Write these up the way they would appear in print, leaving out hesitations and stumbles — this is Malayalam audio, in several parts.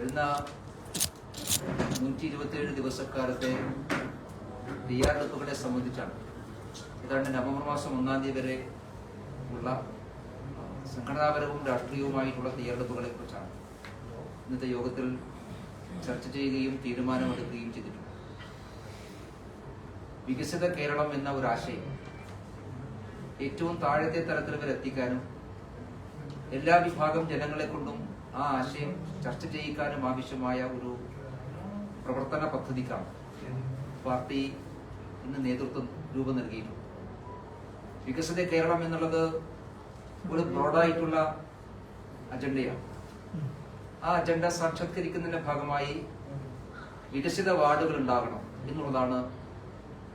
വരുന്ന 127 ദിവസക്കാലത്തെ തയ്യാറെടുപ്പുകളെ സംബന്ധിച്ചാണ്. ഏതാണ്ട് നവംബർ മാസം 1-ാം തീയതി വരെ ഉള്ള സംഘടനാപരവും രാഷ്ട്രീയവുമായിട്ടുള്ള തയ്യാറെടുപ്പുകളെ കുറിച്ചാണ് ഇന്നത്തെ യോഗത്തിൽ ചർച്ച ചെയ്യുകയും തീരുമാനമെടുക്കുകയും ചെയ്തിട്ടുണ്ട്. വികസിത കേരളം എന്ന ഒരു ആശയം ഏറ്റവും താഴത്തെ തലത്തിൽ വരെ എത്തിക്കാനും എല്ലാ വിഭാഗം ജനങ്ങളെ കൊണ്ടും ആ ആശയം ചർച്ച ചെയ്യിക്കാനും ആവശ്യമായ ഒരു പ്രവർത്തന പദ്ധതിക്കാണ് പാർട്ടി ഇന്ന് നേതൃത്വം രൂപം നൽകിയിട്ടുണ്ട്. വികസിത കേരളം എന്നുള്ളത് ഒരു ബ്രോഡായിട്ടുള്ള അജണ്ടയാണ്. ആ അജണ്ട സാക്ഷാത്കരിക്കുന്നതിന്റെ ഭാഗമായി വികസിത വാർഡുകൾ ഉണ്ടാകണം എന്നുള്ളതാണ്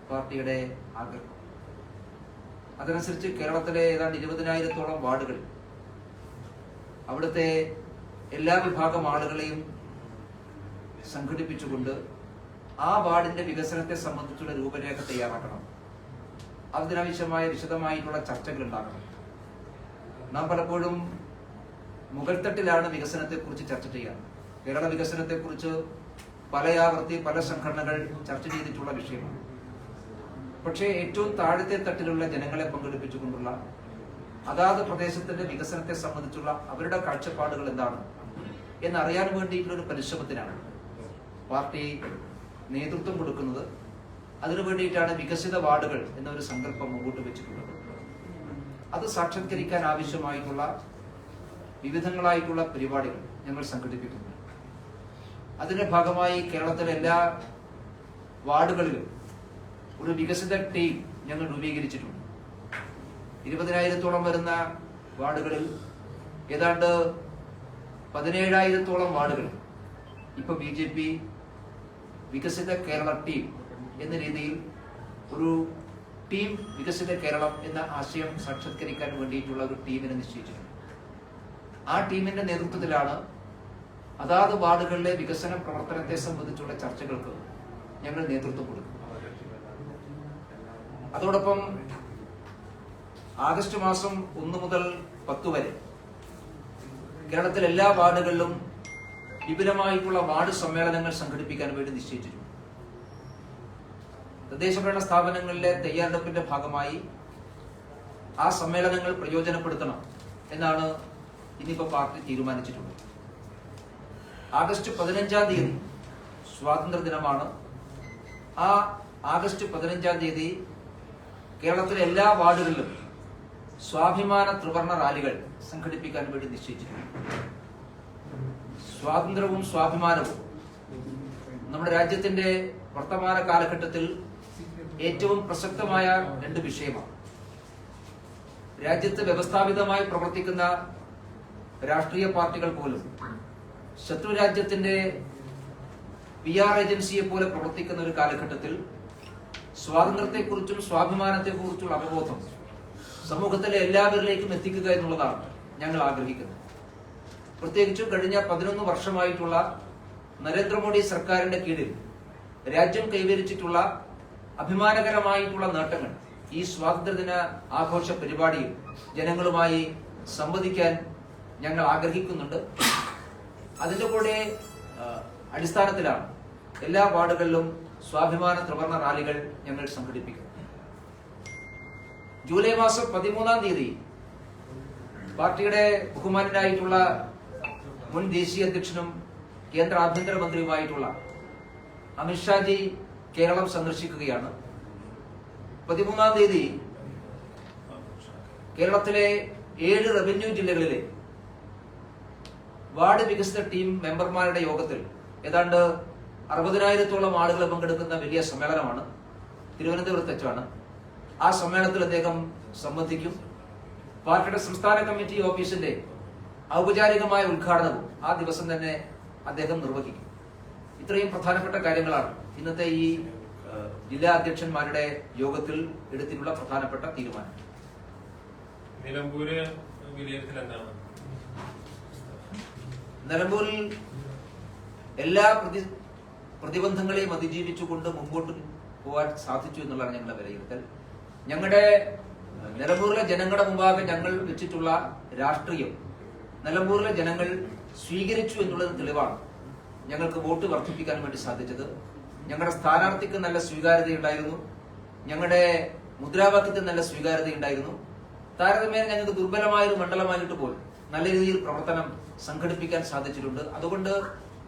പാർട്ടിയുടെ ആഗ്രഹം. അതനുസരിച്ച് കേരളത്തിലെ ഏതാണ്ട് 20,000-ഓളം വാർഡുകൾ അവിടുത്തെ എല്ലാ വിഭാഗം ആളുകളെയും സംഘടിപ്പിച്ചുകൊണ്ട് ആ വാർഡിന്റെ വികസനത്തെ സംബന്ധിച്ചുള്ള രൂപരേഖ തയ്യാറാക്കണം. അതിനാവശ്യമായ വിശദമായിട്ടുള്ള ചർച്ചകൾ ഉണ്ടാകണം. നാം പലപ്പോഴും മുകൾത്തട്ടിലാണ് വികസനത്തെക്കുറിച്ച് ചർച്ച ചെയ്യാറ്. കേരള വികസനത്തെക്കുറിച്ച് പലയാവർത്തി പല സംഘടനകൾ ചർച്ച ചെയ്തിട്ടുള്ള വിഷയമാണ്. പക്ഷേ ഏറ്റവും താഴത്തെ തട്ടിലുള്ള ജനങ്ങളെ പങ്കെടുപ്പിച്ചുകൊണ്ടുള്ള അതാത് പ്രദേശത്തിന്റെ വികസനത്തെ സംബന്ധിച്ചുള്ള അവരുടെ കാഴ്ചപ്പാടുകൾ എന്താണ് എന്നറിയാൻ വേണ്ടിയിട്ടുള്ള ഒരു പരിശ്രമത്തിനാണ് പാർട്ടി നേതൃത്വം കൊടുക്കുന്നത്. അതിനു വേണ്ടിയിട്ടാണ് വികസിത വാർഡുകൾ എന്നൊരു സങ്കല്പം മുമ്പോട്ട് വെച്ചിട്ടുള്ളത്. അത് സാക്ഷാത്കരിക്കാൻ ആവശ്യമായിട്ടുള്ള വിവിധങ്ങളായിട്ടുള്ള പരിപാടികൾ ഞങ്ങൾ സംഘടിപ്പിക്കുന്നു. അതിന്റെ ഭാഗമായി കേരളത്തിലെ എല്ലാ വാർഡുകളിലും ഒരു വികസിത ടീം ഞങ്ങൾ രൂപീകരിച്ചിട്ടുണ്ട്. 20,000-ഓളം വരുന്ന വാർഡുകളിൽ ഏതാണ്ട് 17,000-ഓളം വാർഡുകൾ ഇപ്പൊ BJP വികസിത കേരള ടീം എന്ന രീതിയിൽ ഒരു ടീം വികസിത കേരളം എന്ന ആശയം സാക്ഷാത്കരിക്കാൻ വേണ്ടിയിട്ടുള്ള ഒരു ടീമിനെ നിശ്ചയിച്ചിട്ടുണ്ട്. ആ ടീമിന്റെ നേതൃത്വത്തിലാണ് അതാത് വാർഡുകളിലെ വികസന പ്രവർത്തനത്തെ സംബന്ധിച്ചുള്ള ചർച്ചകൾക്ക് ഞങ്ങൾ നേതൃത്വം കൊടുക്കും. അതോടൊപ്പം ആഗസ്റ്റ് മാസം 1 മുതൽ 10 വരെ കേരളത്തിലെ എല്ലാ വാർഡുകളിലും വിപുലമായിട്ടുള്ള വാർഡ് സമ്മേളനങ്ങൾ സംഘടിപ്പിക്കാൻ വേണ്ടി നിശ്ചയിച്ചിട്ടുണ്ട്. തദ്ദേശഭരണ സ്ഥാപനങ്ങളിലെ തയ്യാറെടുപ്പിന്റെ ഭാഗമായി ആ സമ്മേളനങ്ങൾ പ്രയോജനപ്പെടുത്തണം എന്നാണ് ഇന്നിപ്പോ പാർട്ടി തീരുമാനിച്ചിട്ടുള്ളത്. ആഗസ്റ്റ് 15-ാം തീയതി സ്വാതന്ത്ര്യ ദിനമാണ്. ആ ആഗസ്റ്റ് 15-ാം തീയതി കേരളത്തിലെ എല്ലാ വാർഡുകളിലും സ്വാഭിമാന ത്രിവർണ്ണ റാലികൾ സംഘടിപ്പിക്കാൻ വേണ്ടി നിശ്ചയിച്ചിട്ടുണ്ട്. സ്വാതന്ത്ര്യവും സ്വാഭിമാനവും നമ്മുടെ രാജ്യത്തിന്റെ വർത്തമാന കാലഘട്ടത്തിൽ ഏറ്റവും പ്രസക്തമായ 2 വിഷയമാണ്. രാജ്യത്ത് വ്യവസ്ഥാപിതമായി പ്രവർത്തിക്കുന്ന രാഷ്ട്രീയ പാർട്ടികൾ പോലും ശത്രു രാജ്യത്തിന്റെ PR ഏജൻസിയെ പോലെ പ്രവർത്തിക്കുന്ന ഒരു കാലഘട്ടത്തിൽ സ്വാതന്ത്ര്യത്തെക്കുറിച്ചും സ്വാഭിമാനത്തെക്കുറിച്ചുള്ള അവബോധം സമൂഹത്തിലെ എല്ലാവരിലേക്കും എത്തിക്കുക എന്നുള്ളതാണ് ഞങ്ങൾ ആഗ്രഹിക്കുന്നത്. പ്രത്യേകിച്ചും കഴിഞ്ഞ 11 വർഷമായിട്ടുള്ള നരേന്ദ്രമോദി സർക്കാരിന്റെ കീഴിൽ രാജ്യം കൈവരിച്ചിട്ടുള്ള അഭിമാനകരമായിട്ടുള്ള നേട്ടങ്ങൾ ഈ സ്വാതന്ത്ര്യദിന ആഘോഷ പരിപാടിയിൽ ജനങ്ങളുമായി സംവദിക്കാൻ ഞങ്ങൾ ആഗ്രഹിക്കുന്നുണ്ട്. അതിന്റെ കൂടെ അടിസ്ഥാനത്തിലാണ് എല്ലാ വാർഡുകളിലും സ്വാഭിമാന ത്രിവർണ്ണ റാലികൾ ഞങ്ങൾ സംഘടിപ്പിക്കും. ജൂലൈ മാസം 13-ാം തീയതി പാർട്ടിയുടെ ബഹുമാനനായിട്ടുള്ള മുൻ ദേശീയ അധ്യക്ഷനും കേന്ദ്ര ആഭ്യന്തരമന്ത്രിയുമായിട്ടുള്ള അമിത്ഷാജി കേരളം സന്ദർശിക്കുകയാണ്. 13-ാം തീയതി കേരളത്തിലെ 7 റവന്യൂ ജില്ലകളിലെ വാർഡ് വികസിത ടീം മെമ്പർമാരുടെ യോഗത്തിൽ ഏതാണ്ട് 60,000-ഓളം ആളുകൾ പങ്കെടുക്കുന്ന വലിയ സമ്മേളനമാണ്. തിരുവനന്തപുരത്ത് വെച്ചാണ്. ആ സമ്മേളനത്തിൽ അദ്ദേഹം സംബന്ധിക്കും. പാർട്ടിയുടെ സംസ്ഥാന കമ്മിറ്റി ഓഫീസിന്റെ ഔപചാരികമായ ഉദ്ഘാടനവും ആ ദിവസം തന്നെ അദ്ദേഹം നിർവഹിക്കും. ഇത്രയും പ്രധാനപ്പെട്ട കാര്യങ്ങളാണ് ഇന്നത്തെ ഈ ജില്ലാ അധ്യക്ഷന്മാരുടെ യോഗത്തിൽ എടുത്തിട്ടുള്ള പ്രധാനപ്പെട്ട തീരുമാനം. നിലമ്പൂരിൽ എല്ലാ പ്രതിബന്ധങ്ങളെയും അതിജീവിച്ചുകൊണ്ട് മുമ്പോട്ട് പോകാൻ സാധിച്ചു എന്നുള്ളതാണ് ഞങ്ങളുടെ വിലയിരുത്തൽ. ഞങ്ങളുടെ നിലമ്പൂരിലെ ജനങ്ങളുടെ മുമ്പാകെ ഞങ്ങൾ വെച്ചിട്ടുള്ള രാഷ്ട്രീയം നിലമ്പൂരിലെ ജനങ്ങൾ സ്വീകരിച്ചു എന്നുള്ളത് തെളിവാണ്. ഞങ്ങൾക്ക് വോട്ട് വർദ്ധിപ്പിക്കാൻ വേണ്ടി സാധിച്ചത്. ഞങ്ങളുടെ സ്ഥാനാർത്ഥിക്ക് നല്ല സ്വീകാര്യതയുണ്ടായിരുന്നു, ഞങ്ങളുടെ മുദ്രാവാക്യത്തിന് നല്ല സ്വീകാര്യതയുണ്ടായിരുന്നു. താരതമ്യേന ഞങ്ങൾക്ക് ദുർബലമായ ഒരു മണ്ഡലമായിട്ട് പോലും നല്ല രീതിയിൽ പ്രവർത്തനം സംഘടിപ്പിക്കാൻ സാധിച്ചിട്ടുണ്ട്. അതുകൊണ്ട്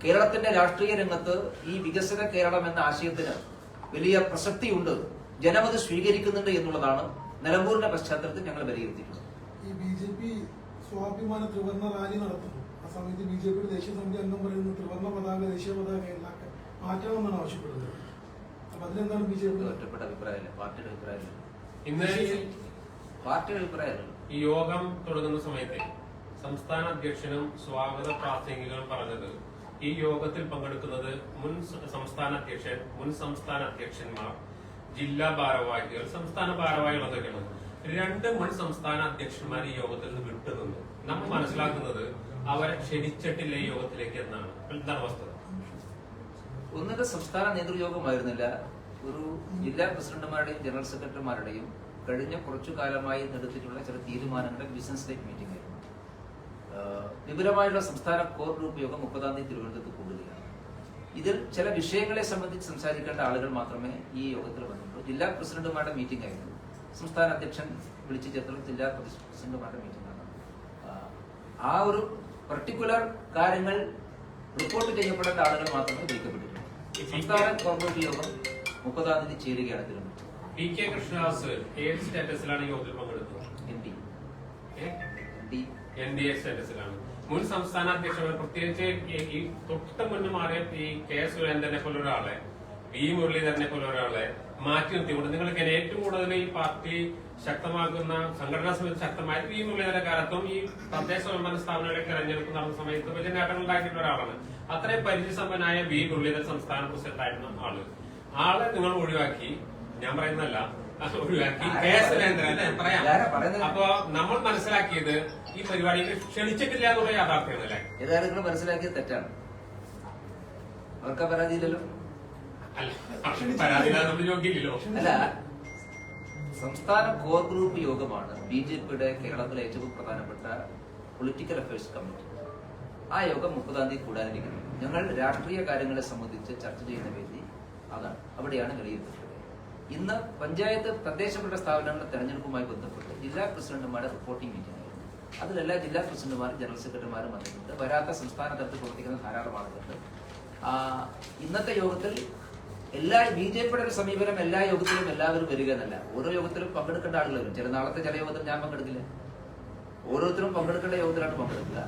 കേരളത്തിന്റെ രാഷ്ട്രീയ രംഗത്ത് ഈ വികസന കേരളം എന്ന ആശയത്തിന് വലിയ പ്രസക്തിയുണ്ട്, ജനമത് സ്വീകരിക്കുന്നുണ്ട് എന്നുള്ളതാണ് നിലമ്പൂരിന്റെ പശ്ചാത്തലത്തിൽ ഞങ്ങൾ വിലയിരുത്തിയിട്ടുള്ളത്. ഈ ബി.ജെ.പി. സ്വാഭിമാന ത്രിവർണ്ണ റാലി നടത്തുന്നു. ആ സമയത്ത് ബി.ജെ.പിയുടെ ദേശീയ സമിതി അംഗം പറയുന്നു ത്രിവർണ്ണ പതാക ദേശീയ പതാക മാറ്റണമെന്നാണ് ആവശ്യപ്പെടുന്നത്. അപ്പൊ അതിലെന്താണ് ബി.ജെ.പി ഒറ്റപ്പെട്ട അഭിപ്രായമല്ല, പാർട്ടിയുടെ അഭിപ്രായമല്ല. ഇന്ന് പാർട്ടിയുടെ അഭിപ്രായമല്ല. ഈ യോഗം തുടങ്ങുന്ന സമയത്ത് സംസ്ഥാന അധ്യക്ഷനും സ്വാഗത പ്രാസംഗികളും പറഞ്ഞത് ഈ യോഗത്തിൽ പങ്കെടുക്കുന്നത് മുൻ സംസ്ഥാന അധ്യക്ഷൻ, മുൻ സംസ്ഥാന അധ്യക്ഷന്മാർ, ജില്ലാ ഭാരവാഹികൾ, സംസ്ഥാന ഭാരവാഹികൾ എന്നൊക്കെയാണ്. 2 മുൻ സംസ്ഥാന അധ്യക്ഷന്മാർ ഈ യോഗത്തിൽ നിന്ന് വിട്ടുനിന്നു. നമ്മൾ മനസ്സിലാക്കുന്നത് അവരെ ക്ഷണിച്ചിട്ടില്ല ഈ യോഗത്തിലേക്ക് എന്നാണ്. എന്താണ് വസ്തുത? ഒന്നിന്റെ സംസ്ഥാന നേതൃയോഗമായിരുന്നില്ല, ഒരു ജില്ലാ പ്രസിഡന്റുമാരുടെയും ജനറൽ സെക്രട്ടറിമാരുടെയും കഴിഞ്ഞ കുറച്ചു കാലമായി എടുത്തിട്ടുള്ള ചില തീരുമാനങ്ങളുടെ ബിസിനസ് ലൈറ്റ് മീറ്റിംഗ് ആയിരുന്നു. വിപുലമായുള്ള സംസ്ഥാന കോർ ഗ്രൂപ്പ് യോഗം 30-ാം തീയതി തിരുവനന്തപുരത്ത് കൂടുകയാണ്. ഇതിൽ ചില വിഷയങ്ങളെ സംബന്ധിച്ച് സംസാരിക്കേണ്ട ആളുകൾ മാത്രമേ ഈ യോഗത്തിൽ വന്നിട്ടുള്ളൂ. ജില്ലാ പ്രസിഡന്റുമാരുടെ മീറ്റിംഗ് ആയിരുന്നു. സംസ്ഥാന അധ്യക്ഷൻ വിളിച്ചു ചേർത്തുള്ള ജില്ലാ പ്രസിഡന്റുമാരുടെ മീറ്റിംഗ് ആണ്. ആ ഒരു പർട്ടിക്കുലർ കാര്യങ്ങൾ റിപ്പോർട്ട് ചെയ്യപ്പെടേണ്ട ആളുകൾ മാത്രമേ വിളിക്കപ്പെട്ടിട്ടുള്ളൂ. സംസ്ഥാന കോർ ഗ്രൂപ്പ് യോഗം 30-ാം തീയതി ചേരുകയാണ് തിരുവനന്തപുരത്ത്. പി.കെ. കൃഷ്ണദാസ് ഏത് സ്റ്റാറ്റസിലാണ് യോഗത്തിൽ പങ്കെടുത്തത്? NDA സ്റ്റാറ്റസിലാണ്. മുൻ സംസ്ഥാന അധ്യക്ഷന്മാർ, പ്രത്യേകിച്ച് ഈ തൊട്ട് മുന്നേ മാറിയ ഈ കെ സുരേന്ദ്രനെ പോലെ ഒരാളെ, വി മുരളീധരനെ പോലെ ഒരാളെ മാറ്റി നിർത്തിക്കൊണ്ട് നിങ്ങൾക്ക് ഏറ്റവും കൂടുതൽ ഈ പാർട്ടി ശക്തമാക്കുന്ന സംഘടനാ സമിതി ശക്തമായത് വി മുരളീധരന്റെ കാലത്തും ഈ തദ്ദേശ സ്വയംഭരണ സ്ഥാപനങ്ങളെ തെരഞ്ഞെടുപ്പ് നടന്ന സമയത്ത് വലിയ നേട്ടങ്ങൾ ഉണ്ടാക്കിയിട്ടുള്ള ഒരാളാണ്. അത്രയും പരിചയസമ്പന്നനായ വി മുരളീധരൻ സംസ്ഥാന പ്രസിഡന്റ് ആയിരുന്ന ആളെ നിങ്ങൾ ഒഴിവാക്കി, ഞാൻ പറയുന്നതല്ല, ഒഴിവാക്കി കെ സുരേന്ദ്രൻ പറയാം. അപ്പൊ നമ്മൾ മനസ്സിലാക്കിയത് ഈ പരിപാടിക്ക് ക്ഷണിച്ചിട്ടില്ല എന്നുള്ള യാഥാർത്ഥ്യമല്ലേ? ഏതായാലും നിങ്ങൾ മനസ്സിലാക്കിയത് തെറ്റാണ്. അവർക്ക് പരാതിയില്ലല്ലോ. അല്ല, സംസ്ഥാന കോർ ഗ്രൂപ്പ് യോഗമാണ് ബി.ജെ.പിയുടെ കേരളത്തിലെ ഏറ്റവും പ്രധാനപ്പെട്ട പൊളിറ്റിക്കൽ അഫയേഴ്സ് കമ്മിറ്റി. ആ യോഗം 30-ാം തീയതി കൂടാനിരിക്കുന്നു. ഞങ്ങൾ രാഷ്ട്രീയ കാര്യങ്ങളെ സംബന്ധിച്ച് ചർച്ച ചെയ്യുന്ന വേദി അതാണ്, അവിടെയാണ് വിലയിരുത്തുന്നത്. ഇന്ന് പഞ്ചായത്ത് തദ്ദേശഭരണ സ്ഥാപനങ്ങളുടെ തെരഞ്ഞെടുപ്പുമായി ബന്ധപ്പെട്ട് ജില്ലാ പ്രസിഡന്റുമാരുടെ റിപ്പോർട്ടിംഗ് മീറ്റിംഗ് ആയിരുന്നു. അതിലെല്ലാ ജില്ലാ പ്രസിഡന്റുമാരും ജനറൽ സെക്രട്ടറിമാരും വന്നിട്ടുണ്ട്. വരാത്ത സംസ്ഥാന തലത്തിൽ പ്രവർത്തിക്കുന്ന ധാരാളം ആളുകളുണ്ട്. ഇന്നത്തെ യോഗത്തിൽ ബി.ജെ.പിയുടെ ഒരു സമീപനം എല്ലാ യോഗത്തിലും എല്ലാവരും വരിക എന്നല്ല, ഓരോ യോഗത്തിലും പങ്കെടുക്കേണ്ട ആളുകൾ വരും. ചില യോഗത്തിൽ ഞാൻ പങ്കെടുക്കില്ല. ഓരോരുത്തരും പങ്കെടുക്കേണ്ട യോഗത്തിലാണ് പങ്കെടുക്കുക.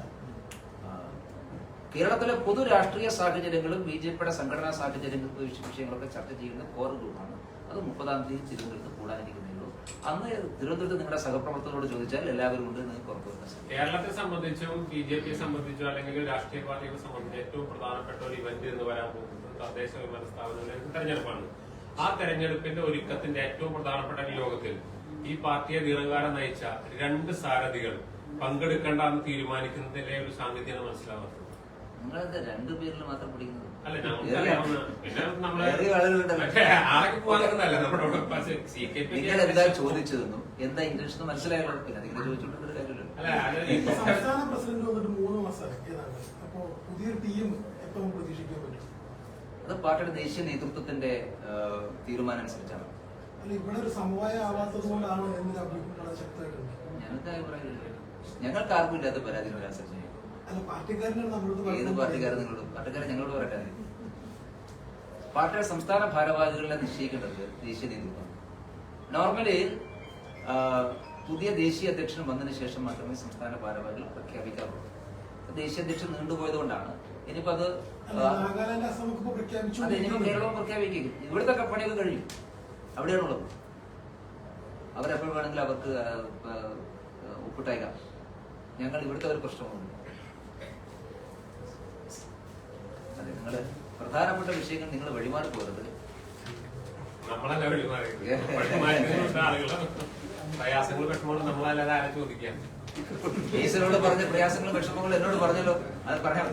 കേരളത്തിലെ പൊതു രാഷ്ട്രീയ സാഹചര്യങ്ങളും ബി.ജെ.പിയുടെ സംഘടനാ സാഹചര്യങ്ങളും വിഷയങ്ങളൊക്കെ ചർച്ച ചെയ്യുന്ന കോർ ഗ്രൂപ്പാണ്. അത് 30-ാം തീയതി തിരുവനന്തപുരത്ത് കൂടാനിരിക്കുന്നേ ഉള്ളൂ. അന്ന് തിരുവനന്തപുരത്ത് നിങ്ങളുടെ സഹപ്രവർത്തകരോട് ചോദിച്ചാൽ എല്ലാവരും ഉണ്ട് നിങ്ങൾക്ക് ഉറപ്പുവരുത്താൻ സാധിക്കും. കേരളത്തെ സംബന്ധിച്ചും ബി.ജെ.പിയെ സംബന്ധിച്ചോ അല്ലെങ്കിൽ രാഷ്ട്രീയ പാർട്ടികളെ സംബന്ധിച്ച് ഏറ്റവും പ്രധാനപ്പെട്ട ഒരു ഇവന്റ് എന്ന് വരാൻ പോകുന്നത് തദ്ദേശ സ്വയംഭരണ സ്ഥാപനങ്ങളിലെ തെരഞ്ഞെടുപ്പാണ്. ആ തെരഞ്ഞെടുപ്പിന്റെ ഒരുക്കത്തിന്റെ ഏറ്റവും പ്രധാനപ്പെട്ട യോഗത്തിൽ ഈ പാർട്ടിയെ ദീർഘകാലം നയിച്ച 2 സാരഥികൾ പങ്കെടുക്കേണ്ടെന്ന് തീരുമാനിക്കുന്നതിലെ ഒരു സാങ്കേതികത മനസ്സിലാവാത്തത്. നിങ്ങളെന്താ 2 പേരിൽ മാത്രം പിടിക്കുന്നത്? അല്ല, പിന്നെ നമ്മള് നിങ്ങൾ എന്താ ചോദിച്ചതെന്നും എന്താ ഇന്റൻഷൻ മനസ്സിലായല്ലോ. പിന്നെ നിങ്ങൾ ചോദിച്ചോണ്ടൊരു കാര്യമില്ല. സംസ്ഥാന പ്രസിഡന്റ് വന്നിട്ട് 3 മാസം ഏതാണ്. അപ്പോ പുതിയൊരു ടീം എപ്പോൾ പ്രതീക്ഷിക്കാൻ പറ്റും? അത് പാർട്ടിയുടെ ദേശീയ നേതൃത്വത്തിന്റെ തീരുമാനം അനുസരിച്ചാണ്. അല്ല, ഇവിടെ ഒരു സമവായം ആവാത്തത് കൊണ്ടാണോ എന്നൊരു അഭിപ്രായം ശക്തമായിട്ടുണ്ട്. ഞങ്ങൾക്ക് അഭിപ്രായമില്ല. ഞങ്ങൾക്ക് ആർക്കും ഇല്ലാത്ത പരാതികൾ അനുസരിച്ച്. അല്ല, പാർട്ടിക്കാരനാണ് നമ്മളോട്. ഏത് പാർട്ടിക്കാരൻ നിങ്ങളോട്? പാർട്ടിക്കാരൻ ഞങ്ങളോട് പറയട്ടെ. പാർട്ടിയുടെ സംസ്ഥാന ഭാരവാഹികളെ നിശ്ചയിക്കേണ്ടത് ദേശീയ നേതൃത്വം. നോർമലി പുതിയ ദേശീയ അധ്യക്ഷൻ വന്നതിന് ശേഷം മാത്രമേ സംസ്ഥാന ഭാരവാഹികൾ പ്രഖ്യാപിക്കാറുള്ളൂ. ദേശീയ അധ്യക്ഷൻ നീണ്ടുപോയത് കൊണ്ടാണ്. ഇനിയിപ്പോ അത് ഇനിയിപ്പോ കേരളവും പ്രഖ്യാപിക്കും. ഇവിടുത്തെ പണിയൊക്കെ കഴിയും, അവിടെയാണുള്ളത്. അവരെപ്പോൾ വേണമെങ്കിലും അവർക്ക് ഒപ്പിട്ടേക്കാം. ഞങ്ങൾ ഇവിടുത്തെ ഒരു പ്രശ്നമുണ്ട്. അതെ, നിങ്ങള് പ്രധാനപ്പെട്ട വിഷയങ്ങൾ നിങ്ങൾ വഴിമാറി പോകരുത്. പ്രയാസങ്ങൾ ഈശ്വരോട് പറഞ്ഞ പ്രയാസങ്ങളും വിഷമങ്ങളും എന്നോട് പറഞ്ഞല്ലോ, അത് പറയാം.